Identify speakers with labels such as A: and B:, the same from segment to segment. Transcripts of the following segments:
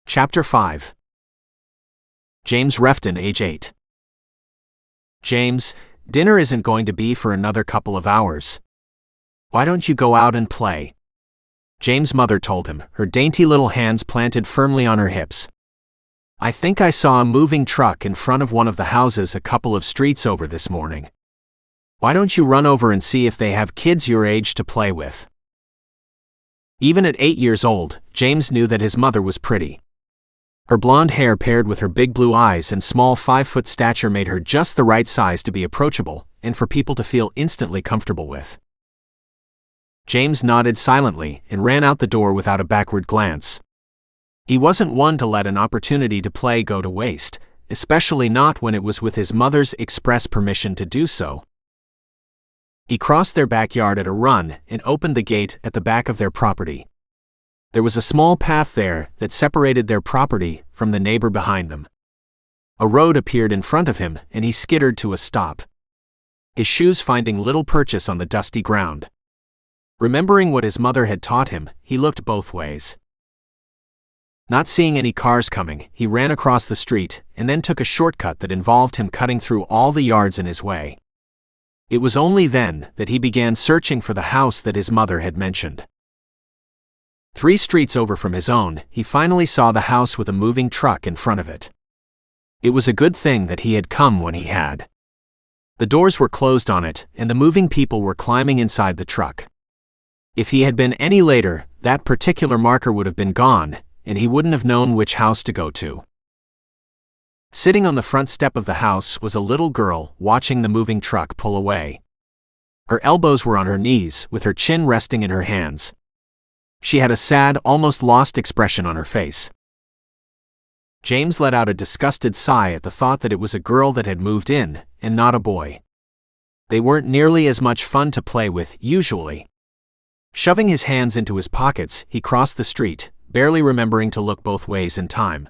A: Chapter 5. James Refton, age 8. James, dinner isn't going to be for another couple of hours. Why don't you go out and play? James' mother told him, her dainty little hands planted firmly on her hips. I think I saw a moving truck in front of one of the houses a couple of streets over this morning. Why don't you run over and see if they have kids your age to play with? Even at 8 years old, James knew that his mother was pretty. Her blonde hair paired with her big blue eyes and small 5-foot stature made her just the right size to be approachable and for people to feel instantly comfortable with. James nodded silently and ran out the door without a backward glance. He wasn't one to let an opportunity to play go to waste, especially not when it was with his mother's express permission to do so. He crossed their backyard at a run and opened the gate at the back of their property. There was a small path there that separated their property from the neighbor behind them. A road appeared in front of him and he skittered to a stop, his shoes finding little purchase on the dusty ground. Remembering what his mother had taught him, he looked both ways. Not seeing any cars coming, he ran across the street and then took a shortcut that involved him cutting through all the yards in his way. It was only then that he began searching for the house that his mother had mentioned. 3 streets over from his own, he finally saw the house with a moving truck in front of it. It was a good thing that he had come when he had. The doors were closed on it, and the moving people were climbing inside the truck. If he had been any later, that particular marker would have been gone, and he wouldn't have known which house to go to. Sitting on the front step of the house was a little girl watching the moving truck pull away. Her elbows were on her knees, with her chin resting in her hands. She had a sad, almost lost expression on her face. James let out a disgusted sigh at the thought that it was a girl that had moved in, and not a boy. They weren't nearly as much fun to play with, usually. Shoving his hands into his pockets, he crossed the street, barely remembering to look both ways in time.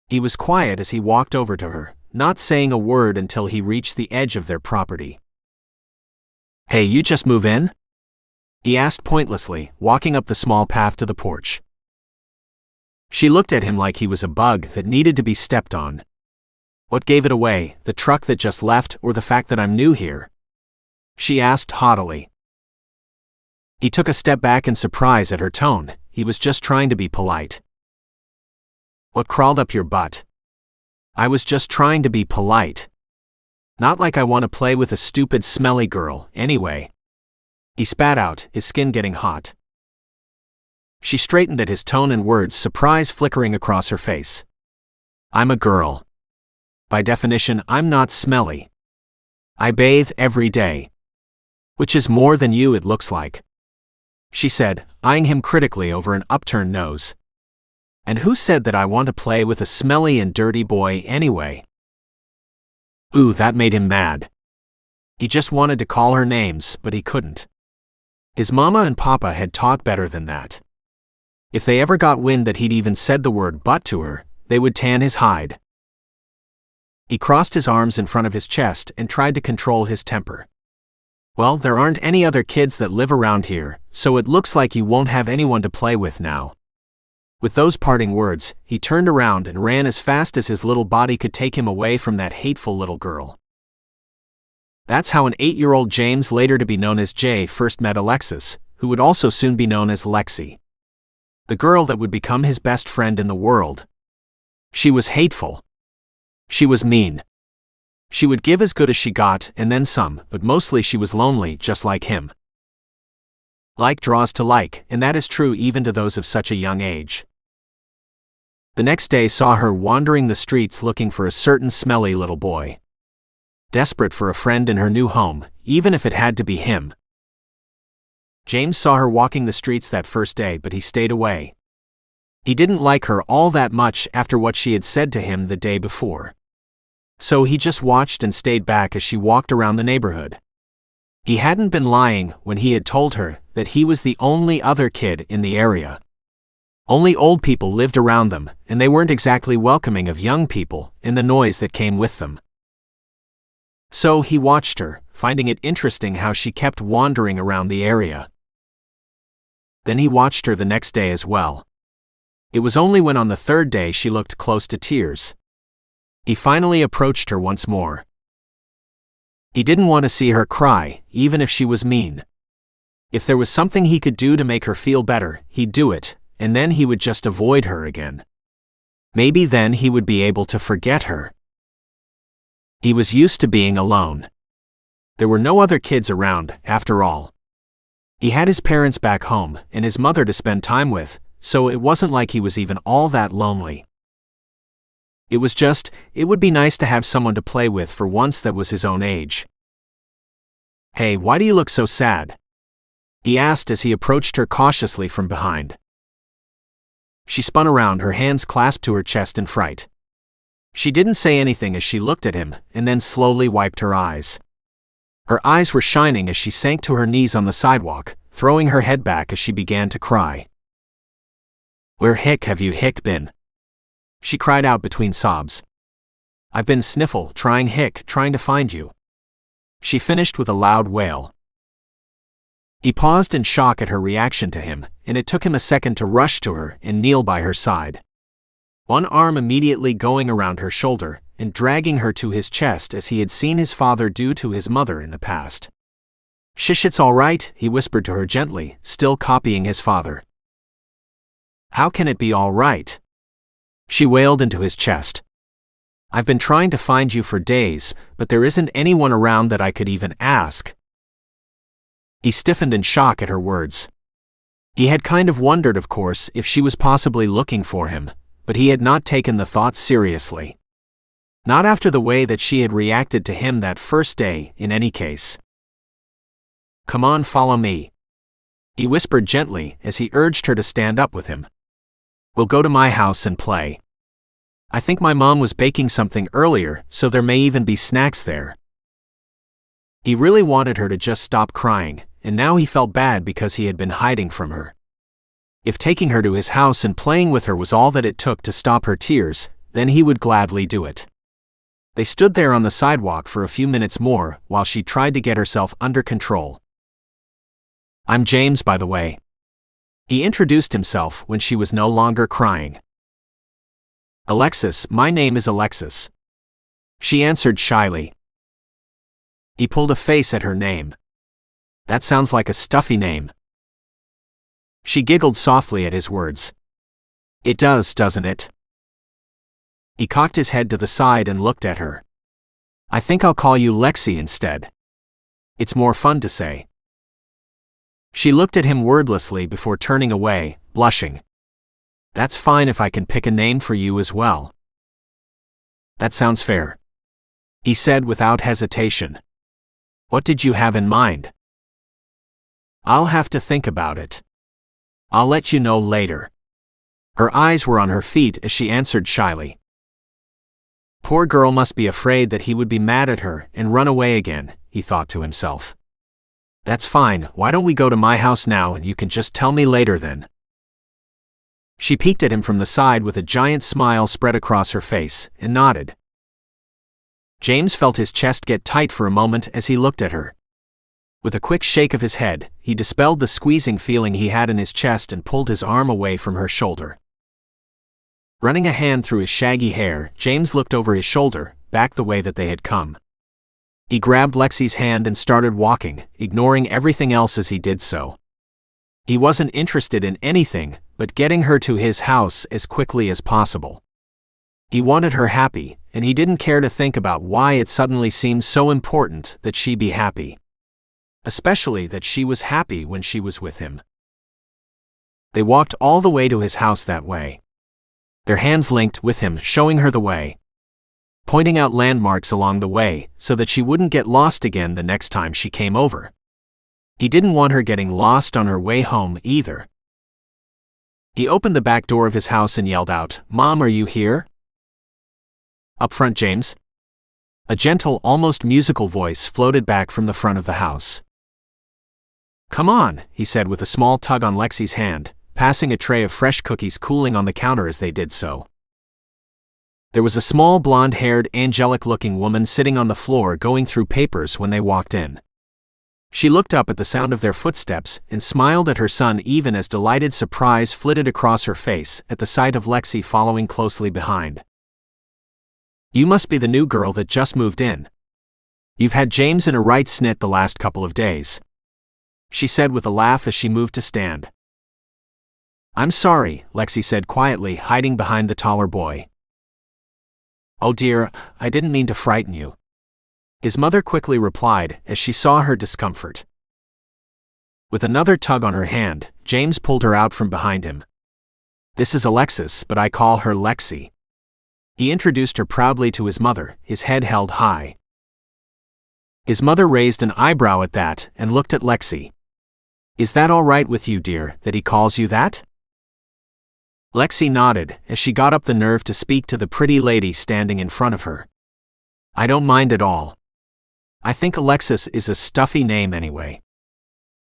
A: He was quiet as he walked over to her, not saying a word until he reached the edge of their property. Hey, you just move in? He asked pointlessly, walking up the small path to the porch. She looked at him like he was a bug that needed to be stepped on. What gave it away, the truck that just left or the fact that I'm new here? She asked haughtily. He took a step back in surprise at her tone. He was just trying to be polite. What crawled up your butt? I was just trying to be polite. Not like I want to play with a stupid smelly girl, anyway. He spat out, his skin getting hot. She straightened at his tone and words, surprise flickering across her face. I'm a girl. By definition, I'm not smelly. I bathe every day. Which is more than you, it looks like. She said, eyeing him critically over an upturned nose. And who said that I want to play with a smelly and dirty boy anyway? Ooh, that made him mad. He just wanted to call her names, but he couldn't. His mama and papa had taught better than that. If they ever got wind that he'd even said the word butt to her, they would tan his hide. He crossed his arms in front of his chest and tried to control his temper. Well, there aren't any other kids that live around here, so it looks like you won't have anyone to play with now. With those parting words, he turned around and ran as fast as his little body could take him away from that hateful little girl. That's how an 8-year-old James, later to be known as Jay, first met Alexis, who would also soon be known as Lexie. The girl that would become his best friend in the world. She was hateful. She was mean. She would give as good as she got and then some, but mostly she was lonely, just like him. Like draws to like, and that is true even to those of such a young age. The next day saw her wandering the streets looking for a certain smelly little boy. Desperate for a friend in her new home, even if it had to be him. James saw her walking the streets that first day, but he stayed away. He didn't like her all that much after what she had said to him the day before. So he just watched and stayed back as she walked around the neighborhood. He hadn't been lying when he had told her that he was the only other kid in the area. Only old people lived around them, and they weren't exactly welcoming of young people and the noise that came with them. So he watched her, finding it interesting how she kept wandering around the area. Then he watched her the next day as well. It was only when on the third day she looked close to tears. He finally approached her once more. He didn't want to see her cry, even if she was mean. If there was something he could do to make her feel better, he'd do it, and then he would just avoid her again. Maybe then he would be able to forget her. He was used to being alone. There were no other kids around, after all. He had his parents back home and his mother to spend time with, so it wasn't like he was even all that lonely. It would be nice to have someone to play with for once that was his own age. "Hey, why do you look so sad?" he asked as he approached her cautiously from behind. She spun around, her hands clasped to her chest in fright. She didn't say anything as she looked at him, and then slowly wiped her eyes. Her eyes were shining as she sank to her knees on the sidewalk, throwing her head back as she began to cry. "Where have you been?" she cried out between sobs. "I've been trying to find you," she finished with a loud wail. He paused in shock at her reaction to him, and it took him a second to rush to her and kneel by her side. One arm immediately going around her shoulder and dragging her to his chest as he had seen his father do to his mother in the past. "Shush, it's all right," he whispered to her gently, still copying his father. "How can it be all right?" she wailed into his chest. "I've been trying to find you for days, but there isn't anyone around that I could even ask." He stiffened in shock at her words. He had kind of wondered, of course, if she was possibly looking for him, but he had not taken the thought seriously. Not after the way that she had reacted to him that first day, in any case. "Come on, follow me," he whispered gently as he urged her to stand up with him. "We'll go to my house and play. I think my mom was baking something earlier, so there may even be snacks there." He really wanted her to just stop crying, and now he felt bad because he had been hiding from her. If taking her to his house and playing with her was all that it took to stop her tears, then he would gladly do it. They stood there on the sidewalk for a few minutes more while she tried to get herself under control. "I'm James, by the way." He introduced himself when she was no longer crying. "Alexis, my name is Alexis," she answered shyly. He pulled a face at her name. "That sounds like a stuffy name." She giggled softly at his words. "It does, doesn't it?" He cocked his head to the side and looked at her. "I think I'll call you Lexie instead. It's more fun to say." She looked at him wordlessly before turning away, blushing. "That's fine if I can pick a name for you as well." "That sounds fair," he said without hesitation. "What did you have in mind?" "I'll have to think about it. I'll let you know later." Her eyes were on her feet as she answered shyly. Poor girl must be afraid that he would be mad at her and run away again, he thought to himself. "That's fine, why don't we go to my house now and you can just tell me later then?" She peeked at him from the side with a giant smile spread across her face, and nodded. James felt his chest get tight for a moment as he looked at her. With a quick shake of his head, he dispelled the squeezing feeling he had in his chest and pulled his arm away from her shoulder. Running a hand through his shaggy hair, James looked over his shoulder, back the way that they had come. He grabbed Lexie's hand and started walking, ignoring everything else as he did so. He wasn't interested in anything but getting her to his house as quickly as possible. He wanted her happy, and he didn't care to think about why it suddenly seemed so important that she be happy. Especially that she was happy when she was with him. They walked all the way to his house that way. Their hands linked with him, showing her the way, pointing out landmarks along the way so that she wouldn't get lost again the next time she came over. He didn't want her getting lost on her way home either. He opened the back door of his house and yelled out, "Mom, are you here?" "Up front, James." A gentle, almost musical voice floated back from the front of the house. "Come on," he said with a small tug on Lexie's hand, passing a tray of fresh cookies cooling on the counter as they did so. There was a small blonde-haired, angelic-looking woman sitting on the floor going through papers when they walked in. She looked up at the sound of their footsteps and smiled at her son even as delighted surprise flitted across her face at the sight of Lexie following closely behind. "You must be the new girl that just moved in. You've had James in a right snit the last couple of days," she said with a laugh as she moved to stand. "I'm sorry," Lexie said quietly, hiding behind the taller boy. "Oh dear, I didn't mean to frighten you," his mother quickly replied as she saw her discomfort. With another tug on her hand, James pulled her out from behind him. "This is Alexis, but I call her Lexie." He introduced her proudly to his mother, his head held high. His mother raised an eyebrow at that and looked at Lexie. "Is that all right with you, dear, that he calls you that?" Lexie nodded as she got up the nerve to speak to the pretty lady standing in front of her. "I don't mind at all. I think Alexis is a stuffy name anyway."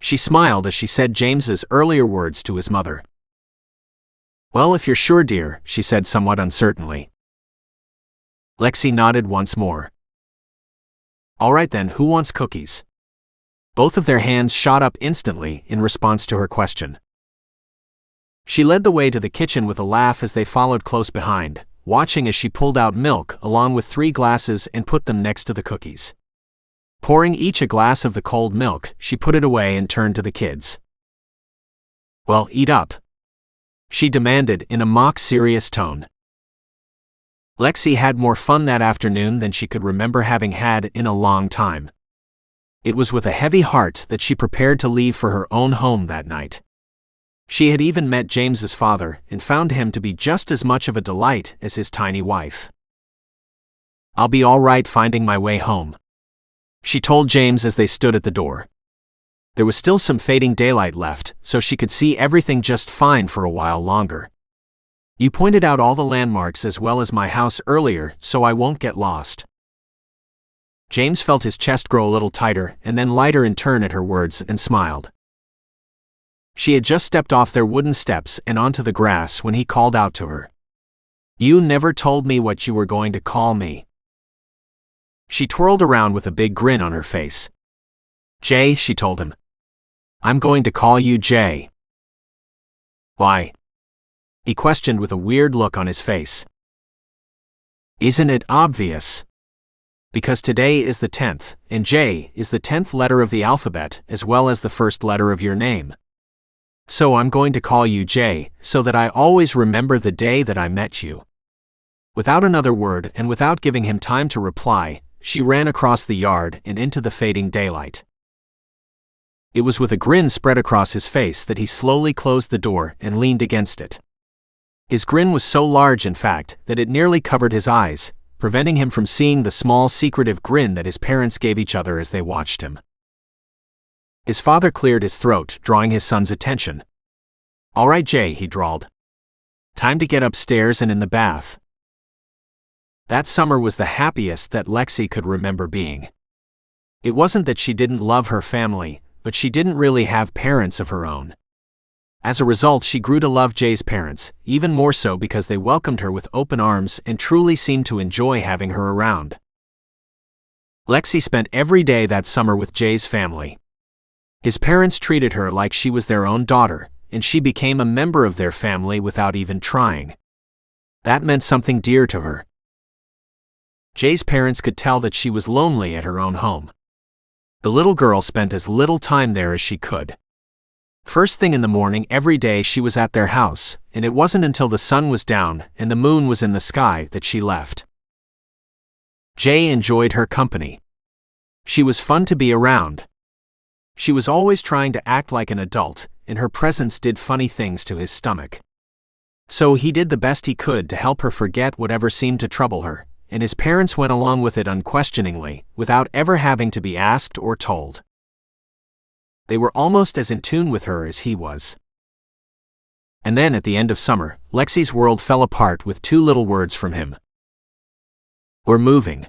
A: She smiled as she said James's earlier words to his mother. "Well, if you're sure, dear," she said somewhat uncertainly. Lexie nodded once more. "All right then, who wants cookies?" Both of their hands shot up instantly in response to her question. She led the way to the kitchen with a laugh as they followed close behind, watching as she pulled out milk along with 3 glasses and put them next to the cookies. Pouring each a glass of the cold milk, she put it away and turned to the kids. "Well, eat up," she demanded in a mock-serious tone. Lexie had more fun that afternoon than she could remember having had in a long time. It was with a heavy heart that she prepared to leave for her own home that night. She had even met James's father and found him to be just as much of a delight as his tiny wife. "I'll be all right finding my way home," she told James as they stood at the door. There was still some fading daylight left, so she could see everything just fine for a while longer. "You pointed out all the landmarks as well as my house earlier, so I won't get lost." James felt his chest grow a little tighter and then lighter in turn at her words and smiled. She had just stepped off their wooden steps and onto the grass when he called out to her. "You never told me what you were going to call me." She twirled around with a big grin on her face. "Jay," she told him. "I'm going to call you Jay." "Why?" he questioned with a weird look on his face. "Isn't it obvious? Because today is the 10th, and J is the 10th letter of the alphabet as well as the first letter of your name. So I'm going to call you Jay, so that I always remember the day that I met you." Without another word and without giving him time to reply, she ran across the yard and into the fading daylight. It was with a grin spread across his face that he slowly closed the door and leaned against it. His grin was so large, in fact, that it nearly covered his eyes, preventing him from seeing the small secretive grin that his parents gave each other as they watched him. His father cleared his throat, drawing his son's attention. "All right, Jay," he drawled. "Time to get upstairs and in the bath." That summer was the happiest that Lexie could remember being. It wasn't that she didn't love her family, but she didn't really have parents of her own. As a result, she grew to love Jay's parents, even more so because they welcomed her with open arms and truly seemed to enjoy having her around. Lexie spent every day that summer with Jay's family. His parents treated her like she was their own daughter, and she became a member of their family without even trying. That meant something dear to her. Jay's parents could tell that she was lonely at her own home. The little girl spent as little time there as she could. First thing in the morning every day she was at their house, and it wasn't until the sun was down and the moon was in the sky that she left. Jay enjoyed her company. She was fun to be around. She was always trying to act like an adult, and her presence did funny things to his stomach. So he did the best he could to help her forget whatever seemed to trouble her, and his parents went along with it unquestioningly, without ever having to be asked or told. They were almost as in tune with her as he was. And then at the end of summer, Lexie's world fell apart with 2 little words from him. "We're moving."